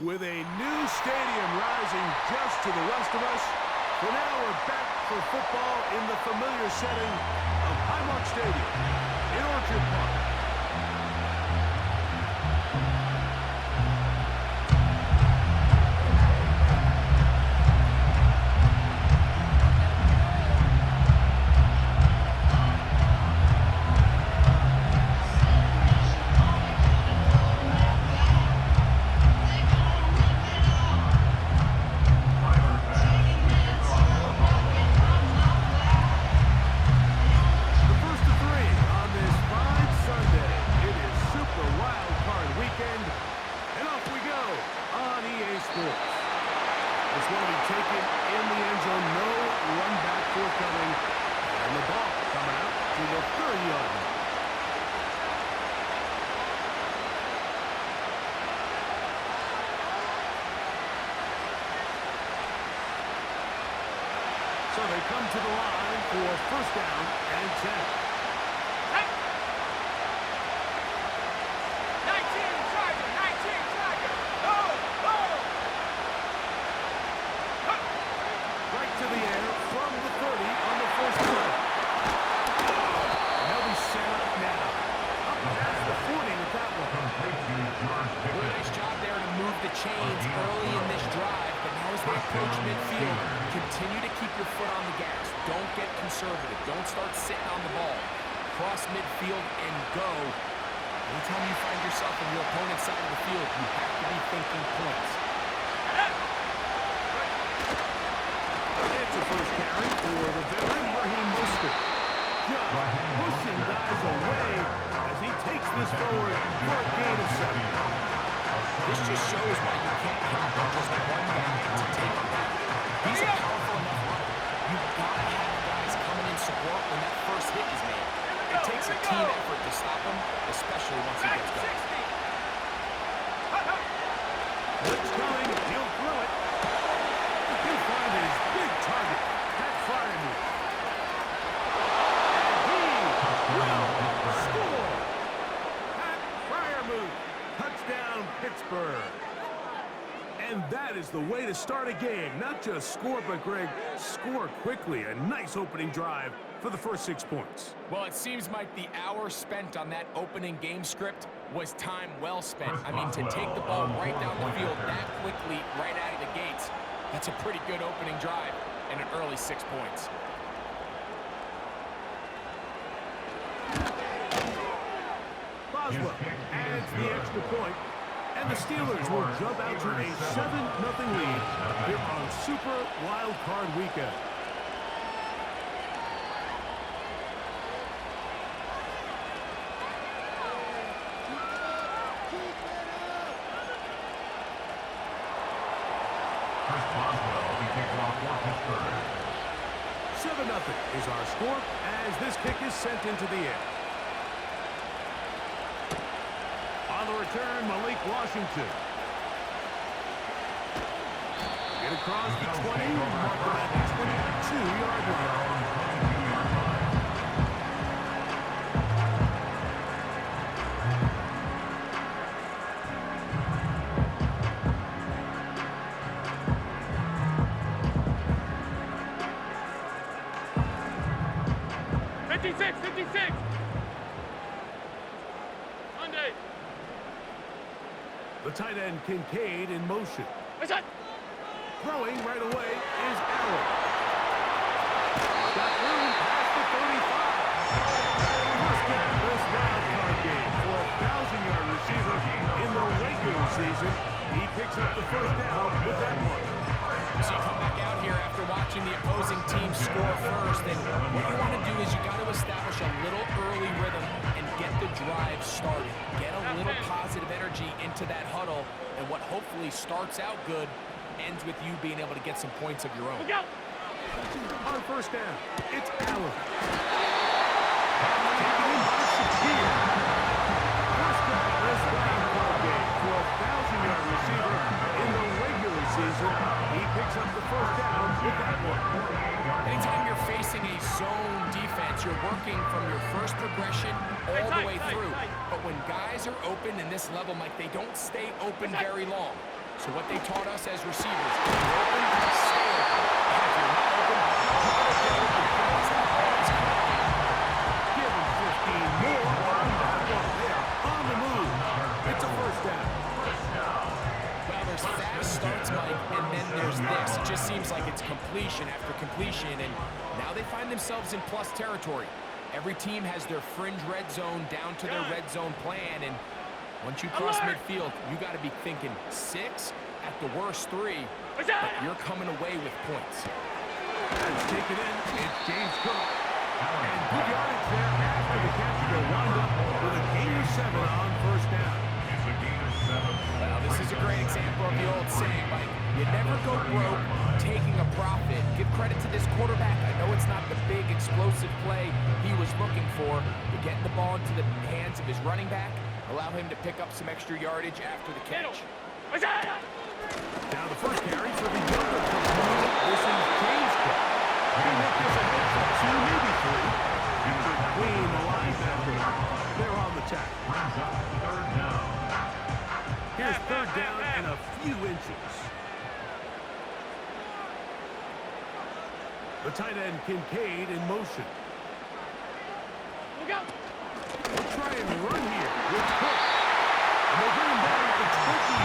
With a new stadium rising just to the west of us, for now we're back for football in the familiar setting of Highmark Stadium in Orchard Park. So they come to the line for first down and 10. 19 Tiger. Right to the air from the 30 on the first play. And they'll be set up now. Up past the 40 with that one. Nice job there to move the chains early in this drive, but now as they approach midfield, continue to keep your foot on the gas. Don't get conservative. Don't start sitting on the ball. Cross midfield and go. Anytime you find yourself on your opponent's side of the field, you have to be thinking points. It's a first carry for the veteran Raheem Mostert. Just pushing guys away as he takes this forward for a gain of 7. This just shows why you can't count on just one guy to take him down. He's a powerful enough runner. You've got to have guys coming in support when that first hit is made. It takes a team effort to stop him, especially once he gets going. Blitz coming, he'll throw it. He'll find his big target, Pat Fryermuth. And he will score. Pat Fryermuth, touchdown Pittsburgh. And that is the way to start a game. Not just score, but, Greg, score quickly. A nice opening drive for the first 6 points. Well, it seems like the hour spent on that opening game script was time well spent. I mean, to take the ball right down the field that quickly, right out of the gates, that's a pretty good opening drive and an early 6 points. Boswell adds the extra point. And the Steelers will jump out to a 7-0 lead here on Super Wild Card Weekend. Chris Boswell will be kicking off for Pittsburgh. 7-0 is our score as this kick is sent into the air. On the return, Malik Washington. Get across the 20, mark him at the 22-yard line. The tight end Kincaid in motion. Throwing right away is Allen. Got room past the 35. First down this wild card game for a 1,000-yard receiver in the regular season. He picks up the first down with that one. So you come back out here after watching the opposing team score first, and what you want to do is you got to establish a little early rhythm and get the drive started. Get a little positive energy into that huddle, and what hopefully starts out good ends with you being able to get some points of your own. On first down, it's Allen. Taken in by Shakir. First down this wild card game for a 1,000-yard receiver in the regular season. He picks up the first down with that one. Anytime you're facing a zone defense, you're working from your first progression all the way through. But when guys are open in this level, Mike, they don't stay open very long. So what they taught us as receivers, if you're open, stay open. And if you're not open, you better get open because that ball is coming in. Give them 15 more on that one. They are on the move. It's a first down. Well, there's fast starts, Mike, and then there's this. It just seems like it's completion after completion, and now they find themselves in plus territory. Every team has their fringe red zone down to their red zone plan, and once you cross midfield, you got to be thinking 6, at the worst 3, but you're coming away with points. That's taken in. It's James Cook. And good yardage there after the catch. They'll wind up with a gain of 7 on first down. It's a gain of 7. Well, this is a great example of the old saying, Mike. You never go broke taking a profit. Give credit to this quarterback. I know it's not the big explosive play he was looking for, but getting the ball into the hands of his running back, allow him to pick up some extra yardage after the catch. Now the first carry for the younger component. This is James Cook. They make this a hit for 2, maybe 3. Between the linebacker. They're on the tack. Brings up third down. Here's third down and a few inches. The tight end Kincaid in motion. Look out. They'll try and run here with Cook. And they bring him down at the 23.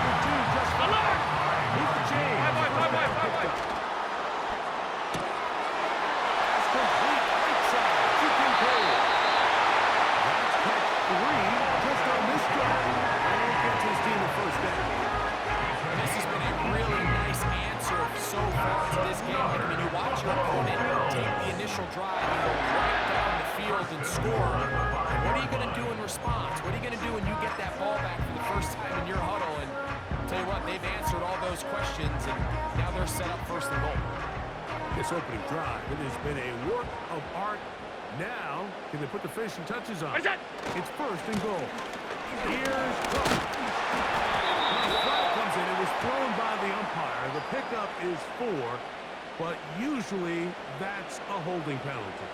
They're doing just fine. Here's the change. Bye. That's complete right side to Kincaid. That's catch 3 just on this drive. And gets his team a first down. And this has been a really nice answer so far to this game. Like, when you watch your opponent take the initial drive and go right down the field and score, and what are you going to do in response? What are you going to do when you get that ball back for the first time in your huddle? And I'll tell you what, they've answered all those questions, and now they're set up first and goal. This opening drive, it has been a work of art. Now, can they put the finishing touches on? It's first and goal. Here's Cook. The flag comes in. It was thrown by the umpire. The pickup is 4, but usually that's a holding penalty.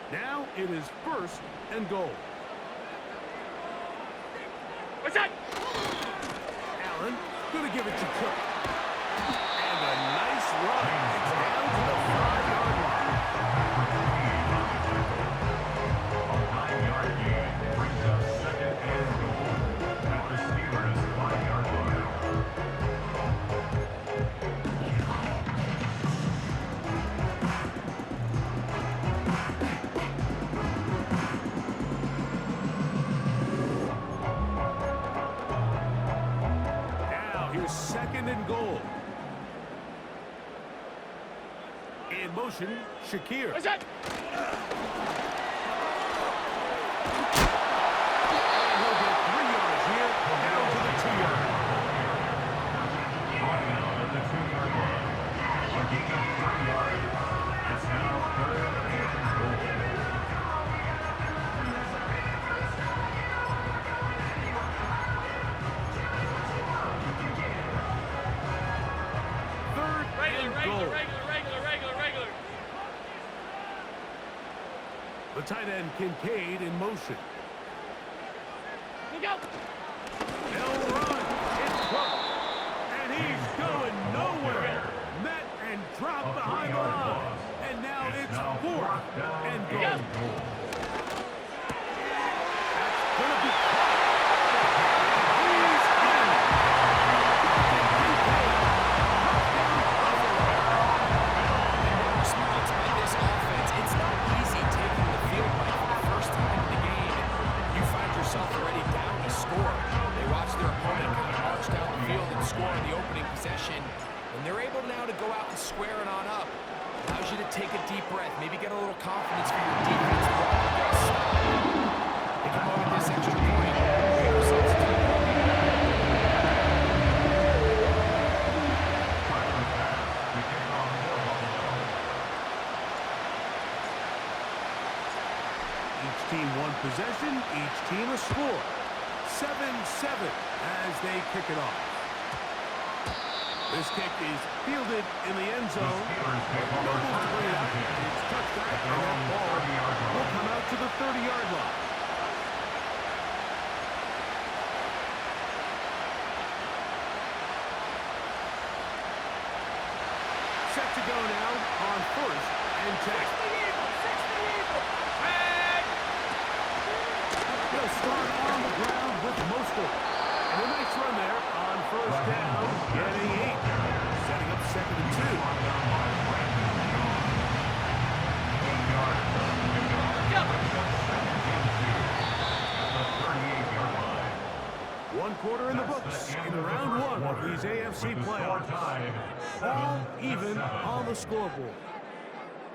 Now it is first and goal. Allen, gonna give it to Cook. And a nice run. It's down to the 5-yard line. A 9-yard gain brings up second and goal at the Steelers' 5-yard line. Here's second and goal. In motion, Shakir. And he'll get 3 yards here, down to the 2-yard line. Ball down at the 2-yard line. A gain of 3 yards. It's now third and goal. Regular. The tight end Kincaid in motion. Look out. They'll run. It's Cook. And he's going nowhere. Met and dropped behind the line. And now it's fourth and goal. That's going to be caught. He's in. Response by this offense, it's not easy taking the field right for the first time in the game. You find yourself already down to score. They watch their opponent kind of march down the field and score in the opening possession, and they're able now to go out and square it on up. Allows you to take a deep breath, maybe get a little confidence for your defense to go out and get a stop. They come up with this extra point. Get themselves to the goal. team one possession, each team a score. 7-7 as they kick it off. This kick is fielded in the end zone. No move to bring it up. It's touchback, and that ball will come out to the 30-yard line. Set to go now on 1st and 10. He'll start on the ground with most of it. And a nice run there on 1st down, getting 8. Setting up 2nd and 2. 1 quarter in the books in round 1 of these AFC playoffs. All even on the scoreboard.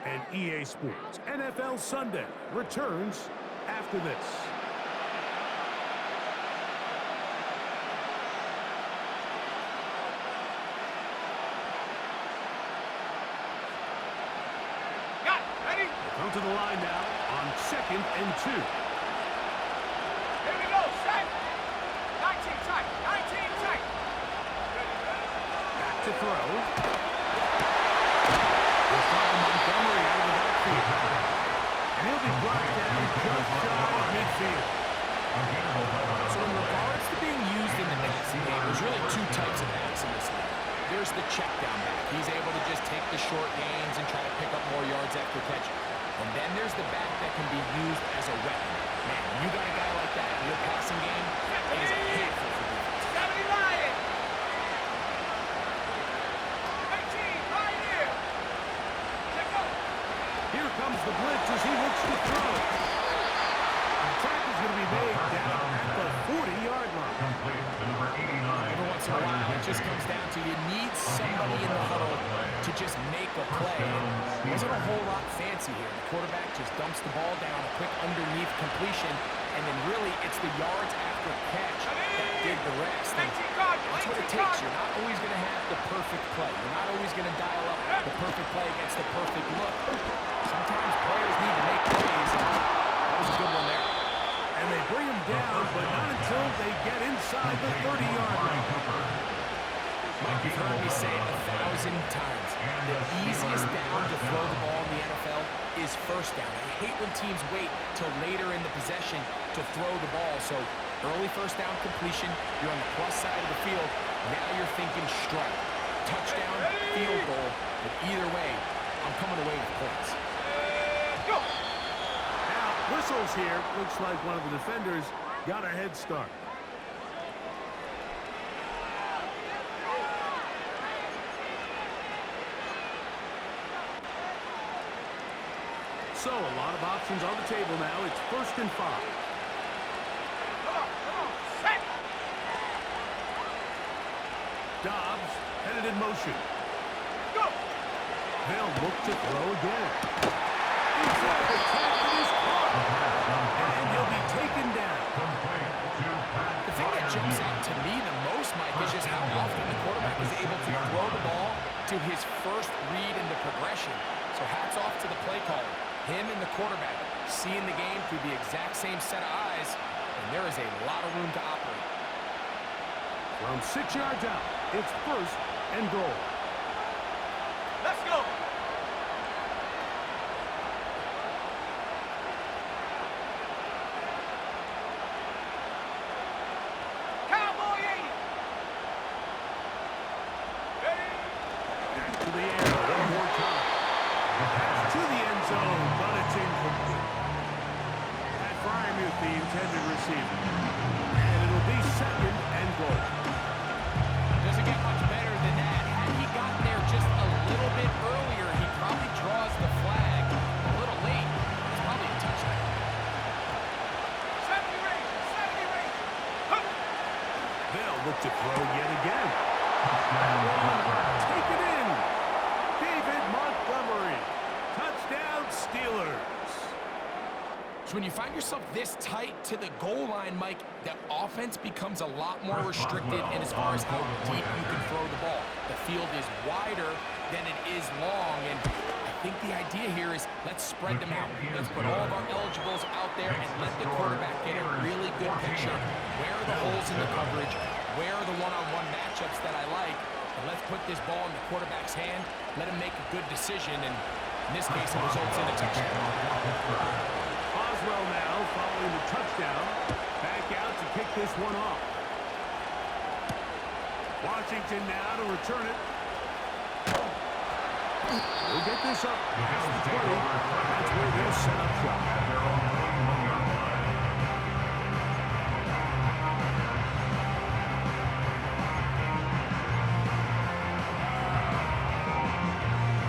And EA Sports NFL Sunday returns after this. Come to the line now on 2nd and 2. Here we go, set. 19 tight, 19 tight. Back to throw. We'll find Montgomery out of the backfield. And he'll be brought down just shy of midfield. So in regards to being used in the passing game, there's really 2 types of backs in this league. There's the check down back. He's able to just take the short gains and try to pick up more yards after catch. And then there's the back that can be used as a weapon. Man, when you got a guy like that in your passing game, it is a handful for defense. 70 Lion. 18, right here. Check go. Here comes the blitz as he looks to throw. The tackle's going to be made down at the 40-yard line. Every once in a while, it just comes down to you need somebody in the huddle to just make a play. It wasn't a whole lot fancy here. The quarterback just dumps the ball down, a quick underneath completion, and then really it's the yards after catch that did the rest. And that's what it takes. You're not always going to have the perfect play. You're not always going to dial up the perfect play against the perfect look. Sometimes players need to make plays, and that was a good one there. And they bring him down, but not until they get inside the 30-yard line. You've heard me say it 1,000 times. The easiest down to throw the ball in the NFL is 1st down. I hate when teams wait till later in the possession to throw the ball. So early 1st down completion, you're on the plus side of the field. Now you're thinking strike. Touchdown, field goal. But either way, I'm coming away with points. Go. Now, whistles here. Looks like one of the defenders got a head start. So, a lot of options on the table now. It's 1st and 5. Come on, set. Dobbs headed in motion. Go. They'll look to throw again. Inside the tackle is caught. And he'll be taken down. The thing that jumps out to me the most, Mike, is just how often the quarterback is able to throw the ball to his first read in the progression. So hats off to the play caller. Him and the quarterback seeing the game through the exact same set of eyes, and there is a lot of room to operate. From 6 yards out, it's 1st and goal. Let's go. Cowboy 80. Ready. Back to the air one more time. That's to the end zone, but it's incomplete. At Fryermuth, the intended receiver. And it'll be 2nd and goal. Doesn't get much better than that. Had he gotten there just a little bit earlier, he probably draws the flag a little late. It's probably a touchdown. 70 range. Huh. They'll look to throw yet again. Take it in. David Montgomery. Touchdown, Steelers. So when you find yourself this tight to the goal line, Mike, the offense becomes a lot more restricted in as far as how deep you can throw the ball. The field is wider than it is long, and I think the idea here is let's spread them out. Let's put all of our eligibles out there and let the quarterback get a really good picture. Where are the holes in the coverage? Where are the one-on-one matchups that I like? And let's put this ball in the quarterback's hand, let him make a good decision, and in this case, it results in a touchdown. Oswell now following the touchdown. Back out to kick this one off. Washington now to return it. We'll get this up past the 20. That's where they'll set up shop.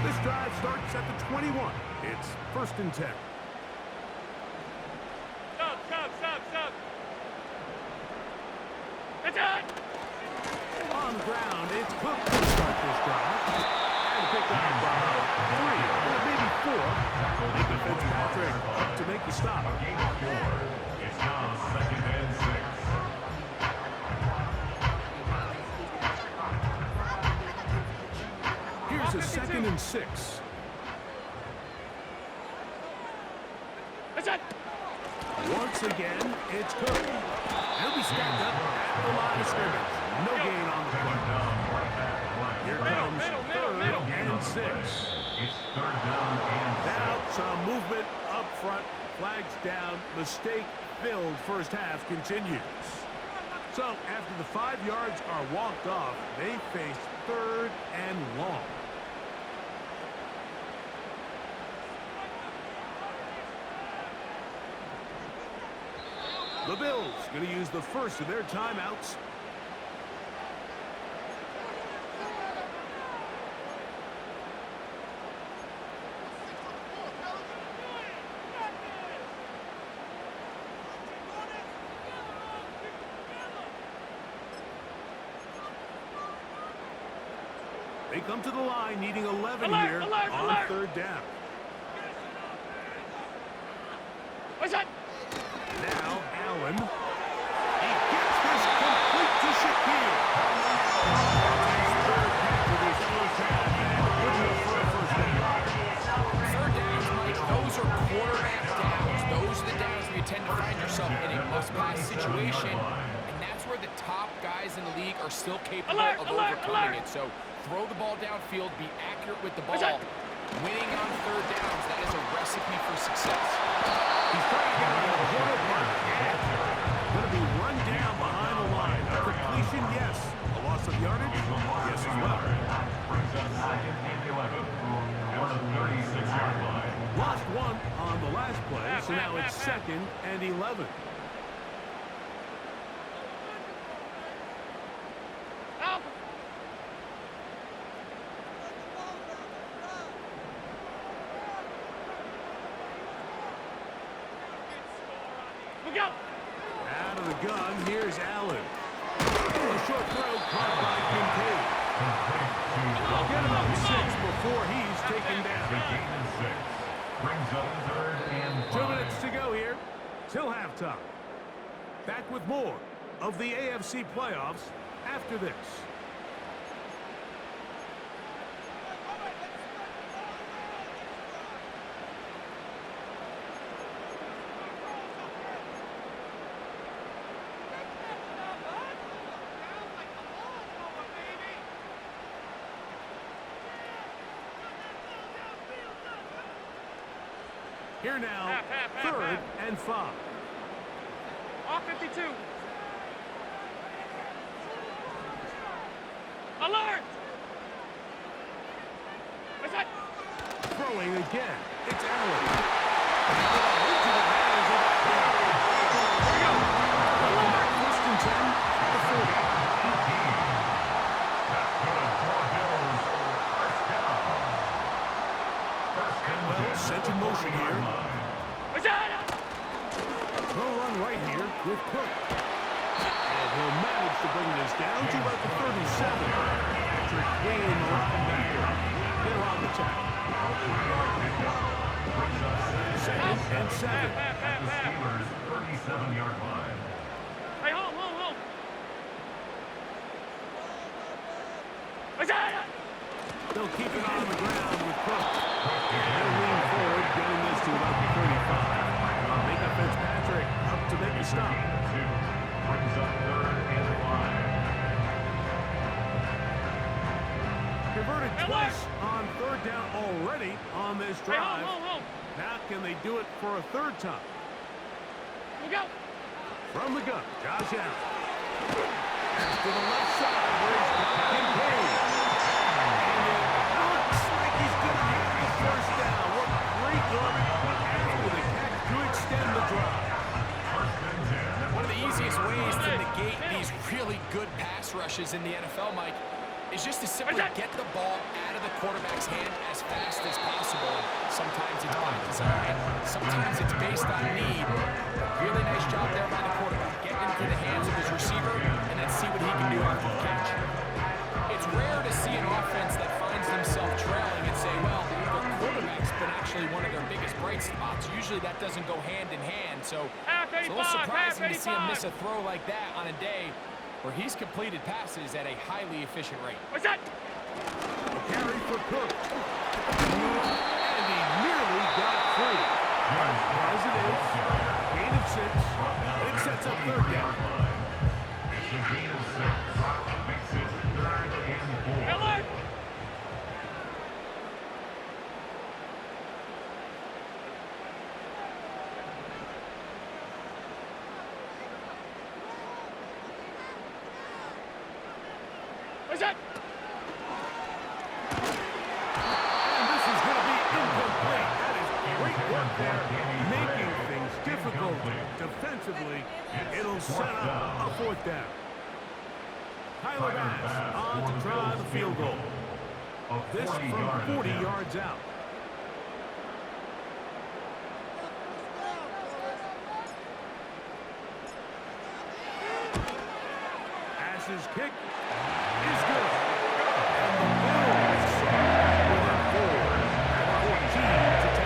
This drive starts at the 21. It's 1st and 10. Stop. It's on! On the ground, it's Cook to start this drive. And pick up by 3, or maybe 4. Nathan Fitzpatrick up to make the stop. Game of 4. It's now 2nd and 6. Here's a 2nd and 6. It's on! Once again, it's Cook. He'll be stacked up at the line of scrimmage. No gain on the play. Here comes third and 6. It's 3rd down and 6. Now some movement up front. Flags down. Mistake-filled first half continues. So after the 5 yards are walked off, they face 3rd and long. The Bills going to use the first of their timeouts. They come to the line needing 11 here on 3rd down. What's that? Now Allen. He gets this complete to Shaquille. That's his 3rd catch of his first half. Good enough for a first down. 3rd downs, Mike, those are quarterback downs. Those are the downs where you tend to find yourself in a must-pass situation, and that's where the top guys in the league are still capable of overcoming it. So throw the ball downfield, be accurate with the ball. Winning on 3rd downs, that is a recipe for success. He's trying to get on the corner mark. Going to be run down behind the line. A completion, yes. A loss of yardage, yes as well. Brings up 2nd and 11. At the 36-yard line. Lost 1 on the last play, so now it's 2nd and 11. Out! Look out! Out of the gun, here's Allen. A short throw caught by Kincaid. They'll get him up 6 before he's taken down. Gain of 6. Brings up 3rd and 5. 2 minutes to go here till halftime. Back with more of the AFC playoffs after this. Here now, 3rd and 5. Off 52. Alert! What's that? Throwing again. It's Allen. Into the hands of Allen. 1st and 10 at the 40. Well, sent in motion here. What's that? Throw run right here with Cook. And he'll manage to bring this down to about the 37. Patrick Queen, the linebacker. They're on the tackle. 2nd and 7. At the Steelers' 37-yard line. Hey, hold. What's that? They'll keep it on the ground with Cook. on third down already on this Hey, drive. home. Now can they do it for a third time? Look out. From the gun, Josh Allen. Pass to the left side, where he's got Kincaid. And it looks like he's going to get the first down. What great run after the catch to extend the drive. One of the easiest ways to negate these really good pass rushes in the NFL, Mike, is just to simply get the ball out of the quarterback's hand as fast as possible. Sometimes it's by design, sometimes it's based on need. Really nice job there by the quarterback. Get into the hands of his receiver and then see what he can do after the catch. It's rare to see an offense that finds themselves trailing and say, well, the quarterback's been actually one of their biggest bright spots. Usually that doesn't go hand in hand, so it's a little surprising to see him miss a throw like that on a day where he's completed passes at a highly efficient rate. What's that? Carry for Cook. And he nearly got free. As it is, gain of 6. It sets up third down. It's a gain of 6. Makes it 3rd and 4. Alert! What's that? And this is going to be incomplete. That is great work there, making things difficult defensively. It'll set up a fourth down. Tyler Bass on to try the field goal. This from 40 yards out. Pass is kicked. Is good. And the Bills are within 4 at 14-10.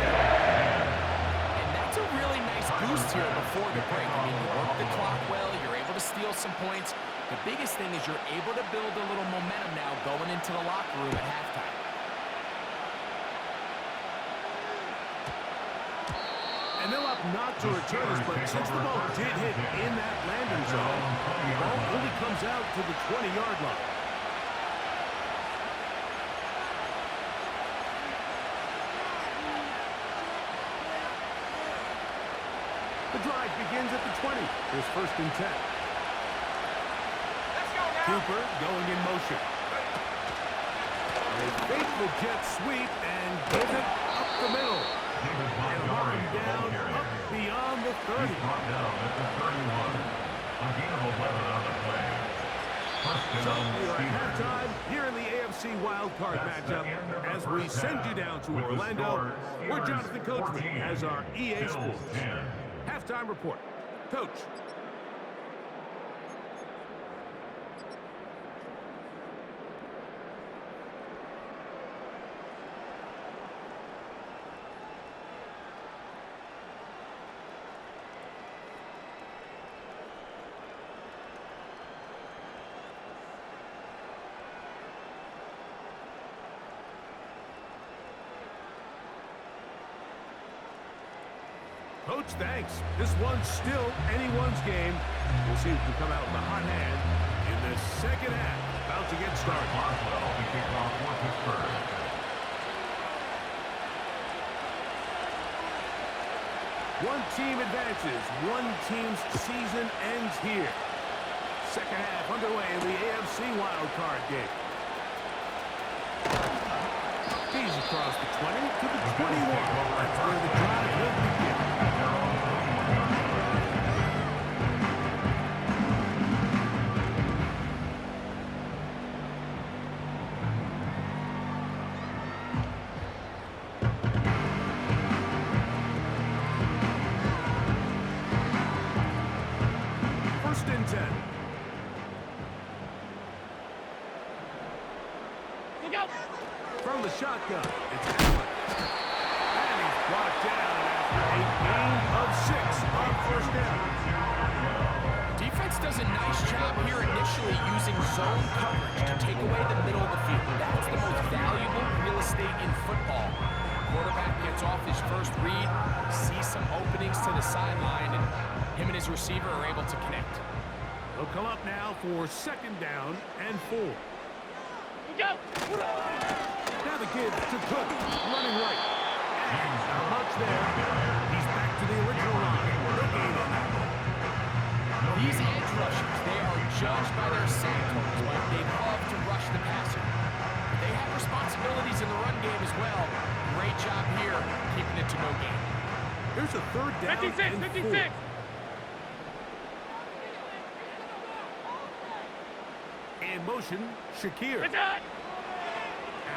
And that's a really nice boost here before the break. I mean, you work the clock well, you're able to steal some points. The biggest thing is you're able to build a little momentum now going into the locker room at halftime. And they'll opt not to return this, but since the ball did hit in that landing zone, the ball only comes out to the 20-yard line. The drive begins at the 20. Here's 1st and 10. Cooper going in motion. They fake the jet sweep and give it up the middle. And mark him down up beyond the 30. Brought down at the 31. A gain of 11 on the play. So we are at halftime here in the AFC wildcard matchup. As we send you down to Orlando, we're Jonathan Coachman as our EA Sports halftime report. Coach. Coach, thanks. This one's still anyone's game. We'll see who can come out with a hot hand in the second half. About to get started. Boswell to kick off for Pittsburgh. One team advances. One team's season ends here. Second half underway in the AFC wildcard game. He's across the 20 to the 21. That's where the drive will begin. First and 10. Look out! From the shotgun, it's Allen. And he's brought down after a gain of 6 on first down. Defense does a nice job here initially using zone coverage to take away the middle of the field. That's the most valuable real estate in football. Quarterback gets off his first read, sees some openings to the sideline, and him and his receiver are able to connect. They'll come up now for second down and 4. Look out! Now the give to Cook, running right. And not much there. He's back to the original line. No gain on that one. These edge rushers, they are judged by their sack totals, but they love to rush the passer. But they have responsibilities in the run game as well. Great job here, keeping it to no gain. Here's a third down 56, and 56. 4. In motion, Shakir. It's out.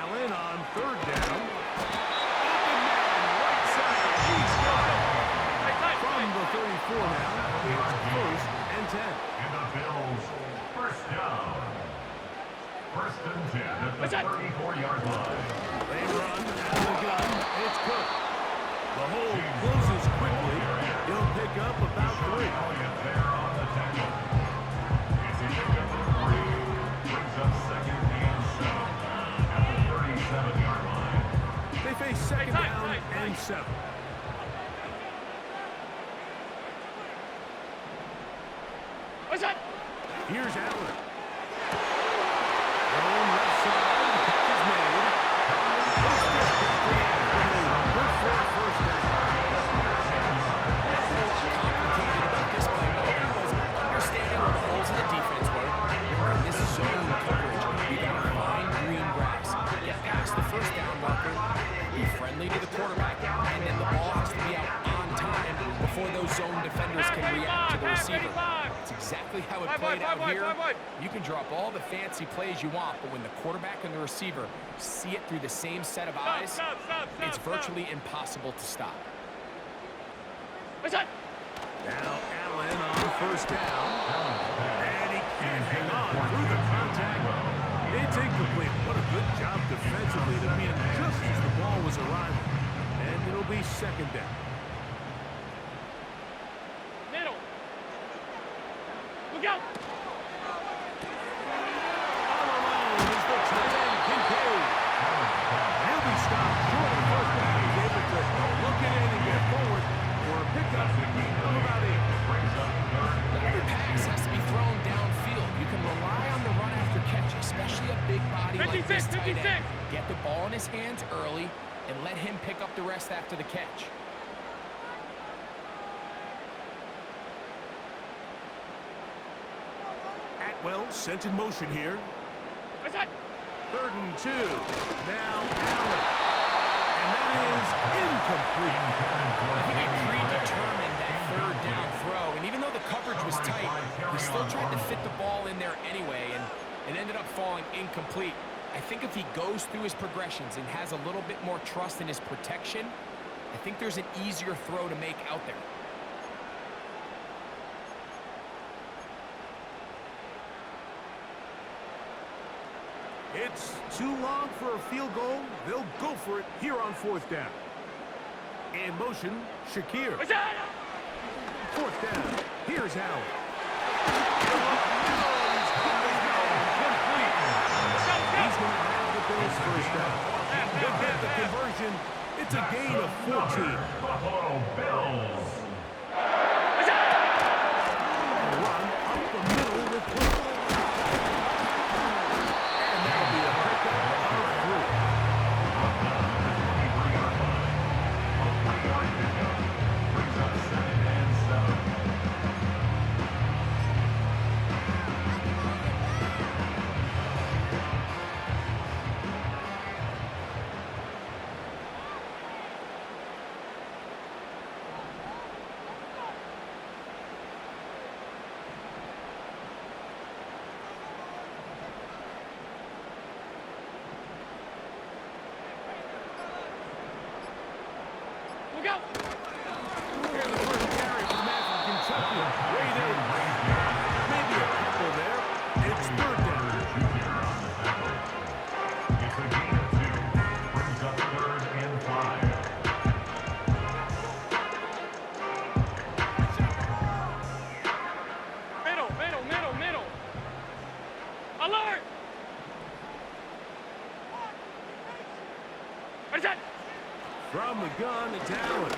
Allen on third down. Open man, right side. He's got it. From the 34 now, it's first and 10. And the Bills, first down. First and 10 at the What's that? 34-yard line. They run out of the gun. It's Cook. The hole closes quickly. He'll pick up about 3. Elliott there on the tackle. It's a pickup of 3. Brings up second and 7 at the 37-yard line. They face second down and 7. What's that? Here's Allen. Thrown left side. The catch is made. Good for a first down. That's a lot complicated about this play, though. That was understanding where the holes in the defense were. In this zone coverage, you got to find green grass. Get past the first down marker, be friendly to the quarterback, and then the ball has to be out on time before those zone defenders can react to the receiver. That's exactly how it played out here. You can drop all the fancy plays you want, but when the quarterback and the receiver see it through the same set of eyes, it's virtually impossible to stop. What's that? Now Allen on first down. And he can't hang on through the contact. It's incomplete. What a good job defensively to be in just as the ball was arriving. And it'll be second down. Middle. Look out. All alone is the tight end, Kincaid. He'll be stopped short of first down. He's able to look it in and get forward for a pickup of about 8. Every pass has to be thrown downfield. You can rely on the run after catch, especially a big body like this tight end. Get the ball in his hands early and let him pick up the rest after the catch. Atwell sent in motion here. What's that? Third and 2. Now Allen. And that is incomplete. I think he predetermined that third down throw, and even though the coverage was tight, he still tried to fit the ball in there anyway, and it ended up falling incomplete. I think if he goes through his progressions and has a little bit more trust in his protection, I think there's an easier throw to make out there. It's too long for a field goal. They'll go for it here on fourth down. In motion, Shakir. What's that? Fourth down. Here's Allen. He's going to have the Bills first down. They'll get the conversion. It's a gain of 14. Buffalo Bills. What's that? Run up the middle with Cook. And that'll be a pickup of 3. Brings up second and 7. Look out. Here's the first carry for the man from Kentucky. Waited. Maybe a couple there. It's third down. It's a gain of 2. Brings up third and 5. Middle. Alert. What's that? From the gun, it's Allen.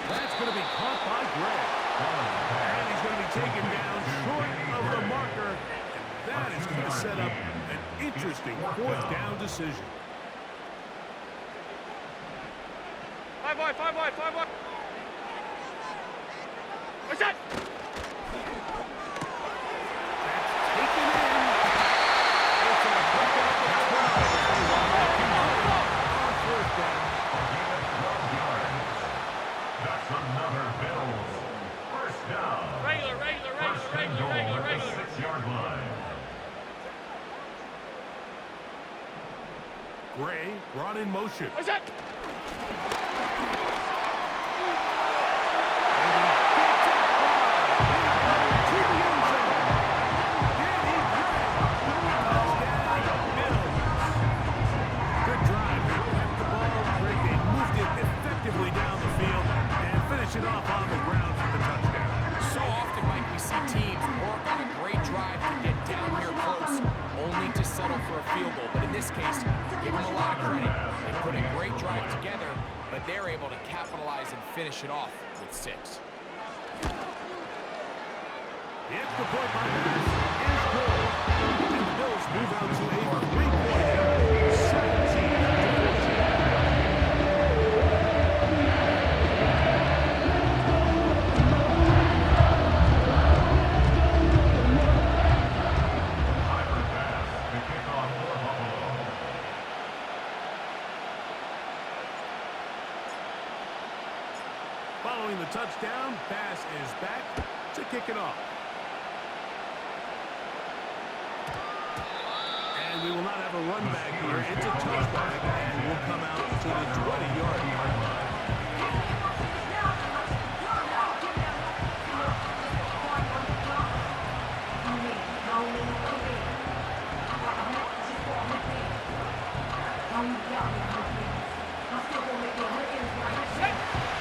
That's going to be caught by Gray. And he's going to be taken down short of the marker. And that is going to set up an interesting fourth down decision. Five wide. What's that? That's another Bills. First down. Regular. First and goal at the 6-yard line. Gray brought in motion. What's that? Good drive. They kept the ball straight. They moved it effectively down the field and finish it off on the ground for the touchdown. So often, Mike, we see teams work on a great drive to get down here close, only to settle for a field goal. But in this case, give them a lot of credit. They put a great drive together, but they're able to capitalize and finish it off with 6. The extra point by Madden is good. And the Bills move out to a 3-point lead, 17-14. Following the touchdown, pass is back to kick it off. And we will not have a run back here. It's a touchback, and will come out to the 20-yard line.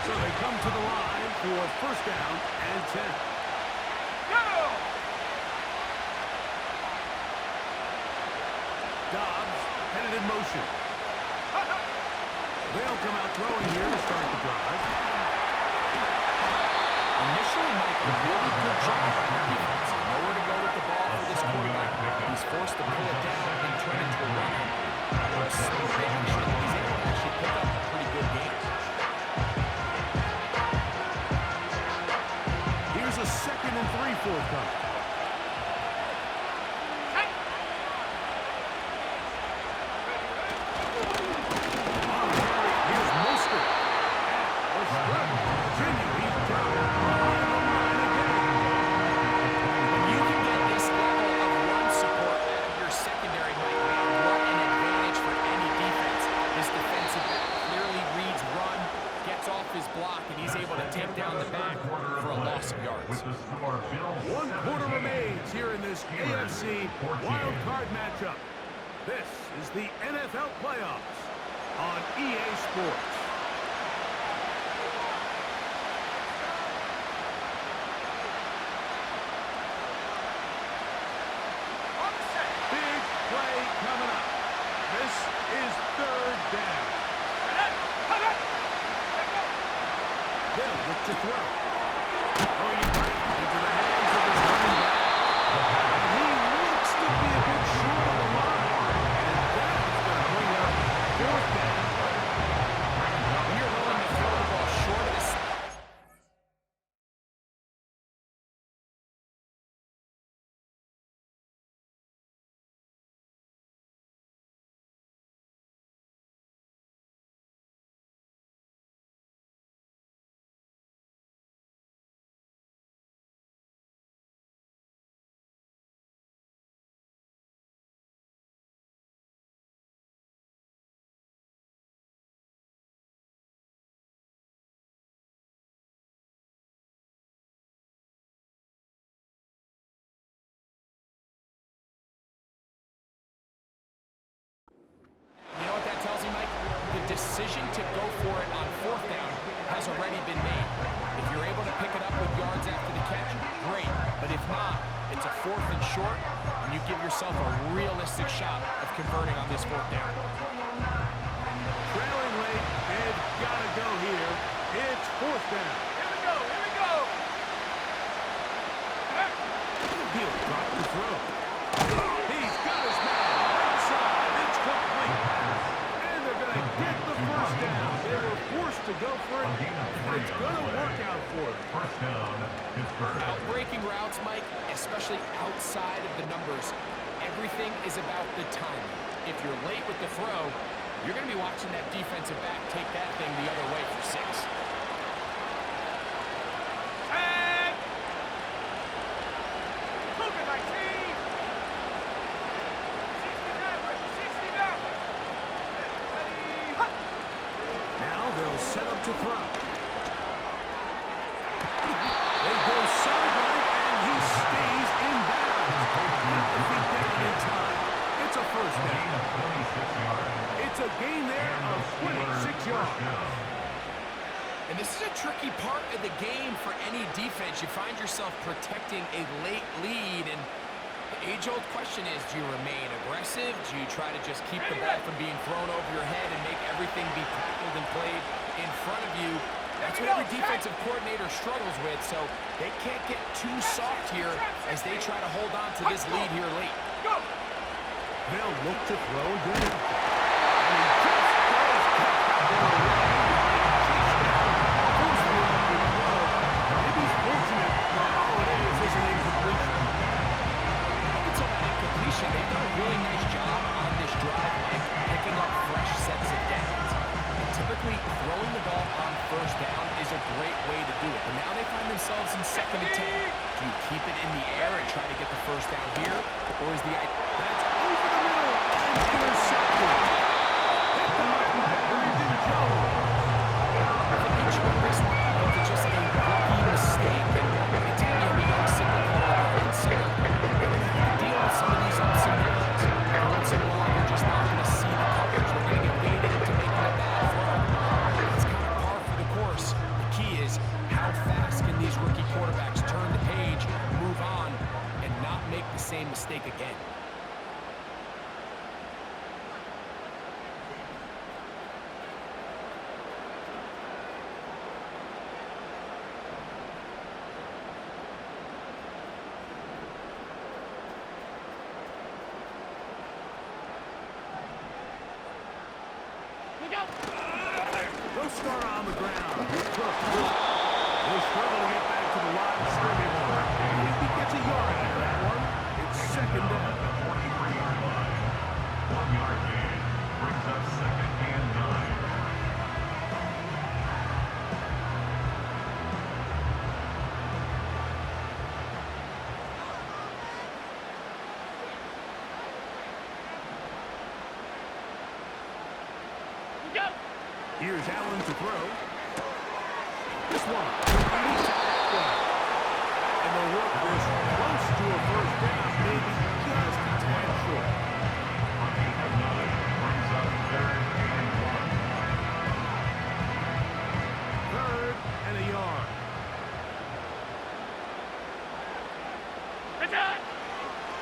So they come to the line for first down and 10. Dobbs headed in motion. They'll come out throwing here to start the drive. Initially, Mike, a really good job on the defense. Nowhere to go with the ball for this quarterback. He's forced to pull it down and turn into a run. For a slow action, he's able to actually pick up a pretty good game. Here's a 2nd and 3 forthcoming. One quarter remains here in this AFC wild card matchup. This is the NFL playoffs on EA Sports. Big play coming up. This is 3rd down. They'll look to throw. Throwing it right into the hands of his running back. And he looks to be a bit short of the line. And that is going to bring up 4th down. When you're willing to throw the ball short of this. You know what that tells me, Mike? The decision to go for it on 4th down has already been made. If you're able to pick it up with yards after the catch, great. But if not, it's a 4th and short, and you give yourself a realistic shot of converting on this 4th down. Trailing late, they've got to go here. It's 4th down. Here we go. He'll drop the throw. He's got his man inside. It's complete. And they're going going to get the first down. They were forced to go for it, and it's going to work out for them. First down, Pittsburgh. Outbreaking routes, Mike, especially outside of the numbers, everything is about the timing. If you're late with the throw, you're going to be watching that defensive back take that thing the other way for 6. And moving my team. 60 now. Ready. Now they'll set up to throw. They go sideline, and he stays in bounds. Got the feet down in time. It's a first down. It's a gain there of 26 yards. And this is a tricky part of the game for any defense. You find yourself protecting a late lead, and the age-old question is, do you remain aggressive? Do you try to just keep the ball from being thrown over your head and make everything be tackled and played in front of you? That's what every defensive coordinator struggles with, so they can't get too soft here as they try to hold on to this lead here late. Go. They'll look to throw again. And he just does catch that ball away. Forced the open throw. Maybe he's fortunate, but all it is an incompletion. Up until that incompletion, they've done a really nice job on this drive, like picking up fresh sets of downs. And typically, throwing the ball on first down is a great way to do it. But now they find themselves in 2nd and 10. Do you keep it in the air and try to get the first down here? Or is the idea... That's over the middle and intercepted. Hit the mark, Brandon Jones. I think each one of this one is just a rookie mistake. And anytime you have a young signal caller and center, you're going to have to deal with some of these ups and downs. And once in a while, you're just not going to see the coverage. They're going to get baited into making a bad throw. It's kind of par for the course. The key is how fast can these rookie quarterbacks turn the page, move on, and not make the same mistake again. They'll start on the ground. They'll struggle to get back to the line of scrimmage. If he gets a yard out of that one, it's 2nd down. 43-yard line. 1-yard gain. Brings up 2nd and 9. Go. Here's Allen to throw. This one. He's that one. And they'll work this close to a first down, maybe just a tad short. 8 of 9. Brings up 3rd and 1. 3rd and a yard. Attack.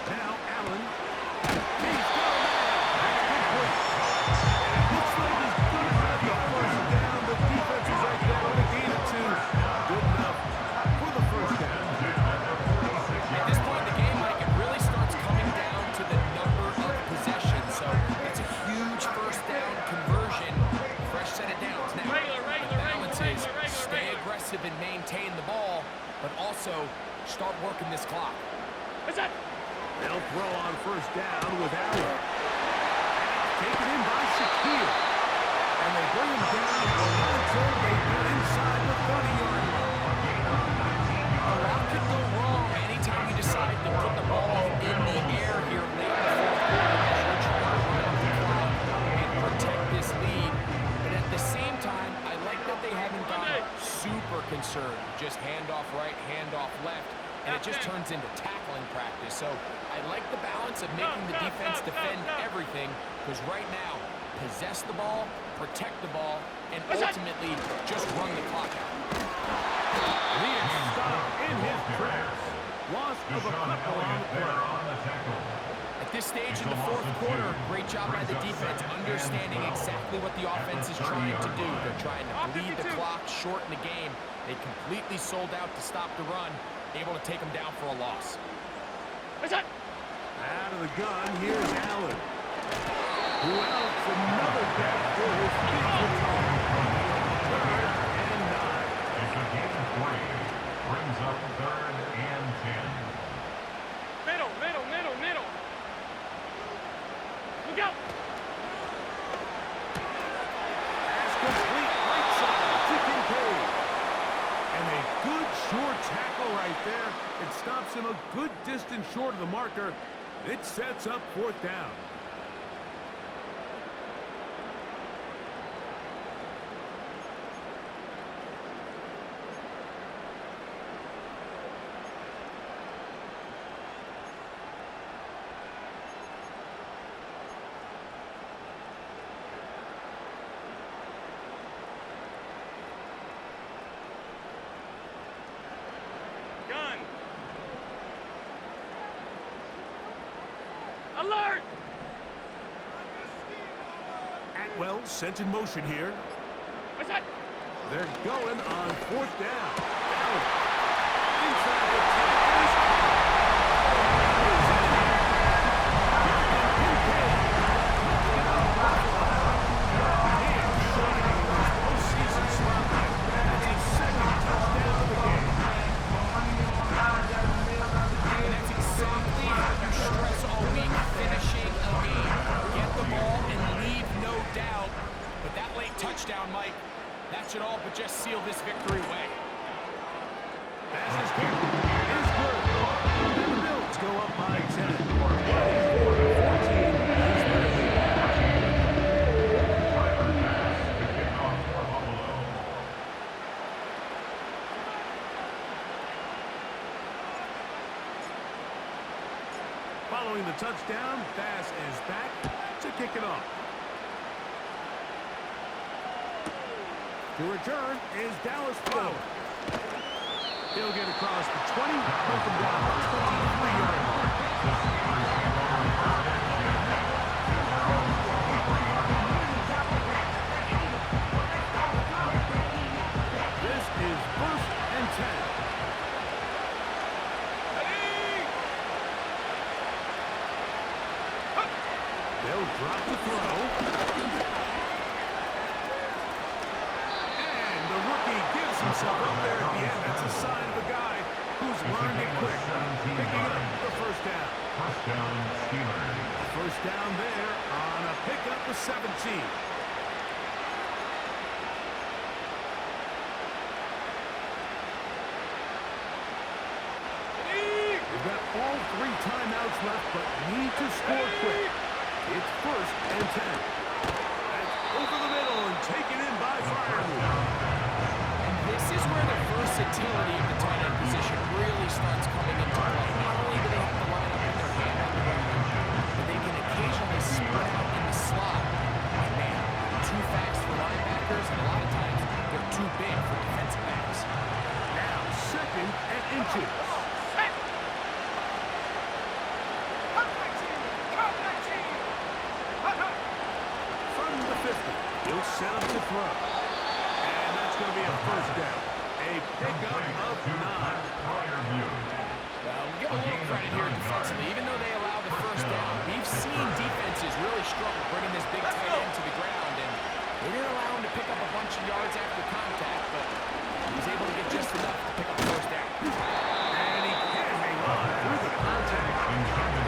Now Allen. He's got a man. That's complete. And it looks like he's going to have the first down. The defense is like that on a gain of 2. Good enough for the first down. At this point in the game, Mike, it really starts coming down to the number of possessions. So it's a huge first down conversion. Fresh set of downs. Now, the balance is stay aggressive and maintain the ball, but also start working this clock. Attack. They'll throw on first down with Allen. Taken in by Shaquille. And they bring him down until they get inside the 30-yard line. A lot could go wrong anytime you decide to put the ball in the air here late in the 4th quarter as you're trying to run out the clock and protect this lead. But at the same time, I like that they haven't gone super concerned. Just handoff right, handoff left, and it just turns into tackling practice. So I like the balance of making the defense defend everything, because right now, possess the ball, protect the ball, and ultimately just run the clock out. He is stopped in his tracks. Loss of a couple on the play. At this stage in the 4th quarter, great job by the defense understanding exactly what the offense is trying to do. They're trying to bleed the clock, shorten the game. They completely sold out to stop the run, able to take them down for a loss. Attack. Out of the gun, here's Allen. who else another catch for his fifth return. 3rd and 9. It's a gain of 3. Brings up 3rd and 10. Middle, middle, middle, middle. Look out. Pass complete right side to Kincaid. And a good short tackle right there. It stops him a good distance short of the marker. It sets up 4th down. Gun. Alert! Atwell sent in motion here. What's that? They're going on 4th down. Inside the 10. Postseason slot. That's his 2nd touchdown of the game. And that's exactly how you stress all week, finishing a game. Get the ball and leave no doubt. But that late touchdown, Mike, that should all but just seal this victory away. Pass is good. Is good. And the Bills go up by 10. 24-14 is their lead. Tyler Bass to kick off for Buffalo. Following the touchdown, Bass is back to kick it off. To return is Dallas Flowers. He'll get across the 20, up and down the 23-yard line. This is 1st and 10. They'll drop the throw. And the rookie gives himself up there at the end. That's a sign of a guy who's learned it quick. Picking up the 1st down. 1st down, Steelers. 1st down there on a pickup of 17. They've got all 3 timeouts left, but need to score quick. It's 1st and 10. That's over the middle and taken in by Firewood. And this is where the versatility of the tight end position really starts coming into play. Not only do they have to line up with their hand on the ground, but they can occasionally spread out in the slot. And man, too fast for linebackers, and a lot of times they're too big for defensive backs. Now 2nd and inches. From the 50, he'll set up to throw. And that's going to be a 1st down. A pickup of 9. Prior view. Well, we'll give a little credit here defensively. Even though they allow the 1st down, we've seen defenses really struggle bringing this big tight end to the ground, and they didn't allow him to pick up a bunch of yards after contact, but he was able to get just enough to pick up the 1st down. And he can hang on through the contact.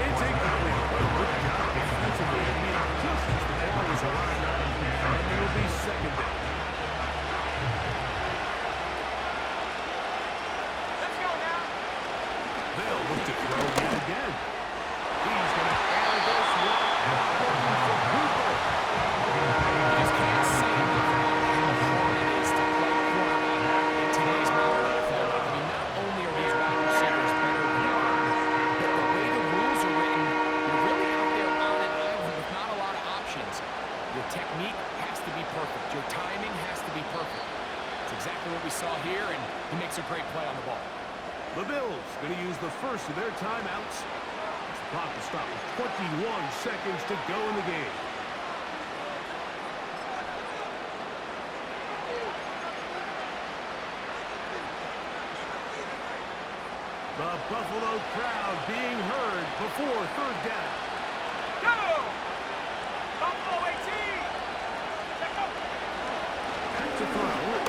It's incomplete. Good job defensively. I mean, just as the ball was lined up, and it'll be 2nd down. Let's go now. They'll look to throw yet again. He's going to air this one. Looking for Cooper. You just can't say enough about how hard it is to play quarterback in today's modern NFL. I mean, not only are these wide receivers better than ever, but the way the rules are written, you're really out there on an island with not a lot of options. Your technique has to be perfect. Your timing has to be perfect. It's exactly what we saw here, and he makes a great play on the ball. The Bills going to use the first of their timeouts. The clock will stop with 21 seconds to go in the game. The Buffalo crowd being heard before 3rd down. Go! throw.